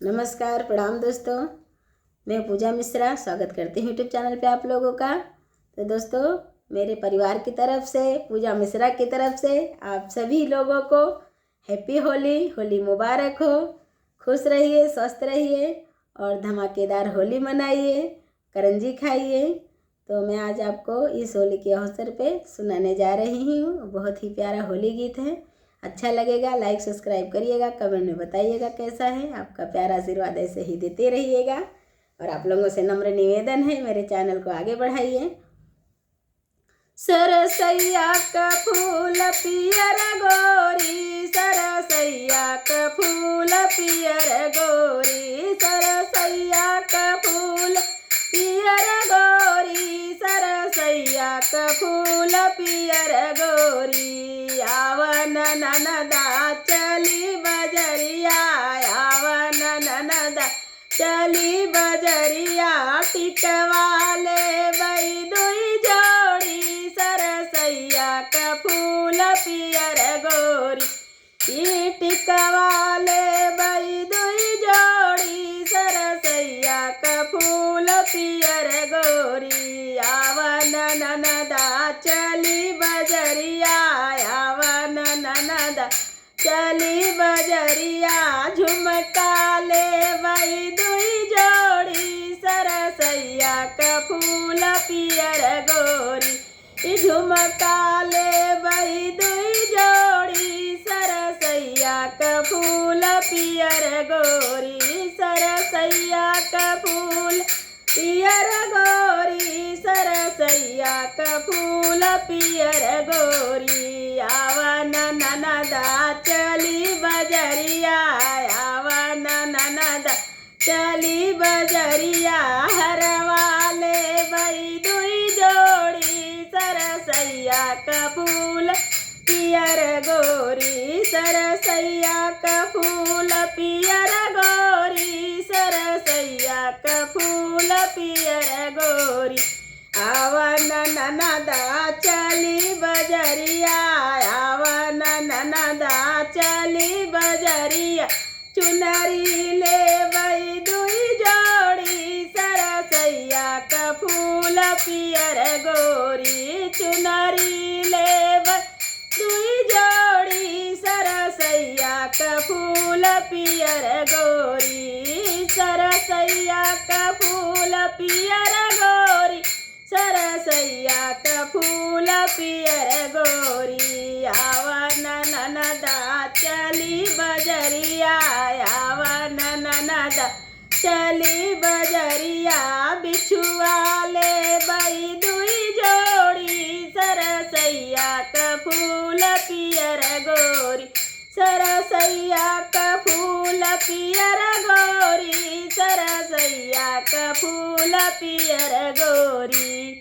नमस्कार, प्रणाम दोस्तों। मैं पूजा मिश्रा स्वागत करती हूँ यूट्यूब चैनल पे आप लोगों का। तो दोस्तों, मेरे परिवार की तरफ से, पूजा मिश्रा की तरफ से आप सभी लोगों को हैप्पी होली। होली मुबारक हो। खुश रहिए, स्वस्थ रहिए और धमाकेदार होली मनाइए, करंजी खाइए। तो मैं आज आपको इस होली के अवसर पे सुनाने जा रही हूँ। बहुत ही प्यारा होली गीत है। अच्छा लगेगा, लाइक सब्सक्राइब करिएगा, कमेंट में बताइएगा कैसा है। आपका प्यारा आशीर्वाद ऐसे ही देते रहिएगा और आप लोगों से नम्र निवेदन है, मेरे चैनल को आगे बढ़ाइए। सरसैया का फूल पियर गोरी, सरसैया का फूल पियर गोरी, सरसैया का फूल पियर गोरी, सरसैया का फूल पियर गोरी। आवन ननदा चली बजरिया, आवन ननदा चली बजरिया, टिकवाले बई दुई जोड़ी, सरसैया का फूल पियर गोरी। टिकवाले बई दुई जोड़ी, सरसैया का फूल पियर गोरी। आवन ननदा चली बजरिया, आवन ननदा चली बजरिया, झुमका ले बई दुई जोड़ी, सरसैया का फूल पियर गोरी। झुमका ले बई दुई जोड़ी, सरसैया का फूल पियर गोरी, सरसैया का फूल पियर गोरी, सरसैया का फूल पियर गोरी। आवन ननदा चली बजरिया, आवन ननदा चली बजरिया, हरवाले बई दुई जोड़ी, सरसैया का फूल पियर गोरी, सरसैया का फूल पियर गोरी, सरसैया का फूल पियर गोरी। आवन ननदा चली बजरिया, आवन ननदा चली बजरिया, चुनरी ले बई दुई जोड़ी, सरसैया का फूल पियर गोरी, चुनरी ले बई दुई जोड़ी, सरसैया का फूल पियर गोरी, सरसैया का फूल पियर गोरी, सरसैया का फूल पियर गोरी। आवन ननदा चली बजरिया, आवन ननदा चली बजरिया, बिछुआ ले बई दुई जोड़ी, सरसैया का फूल पियर गोरी, सरसैया का फूल पियर गोरी, सरसैया का फूल पियर गोरी।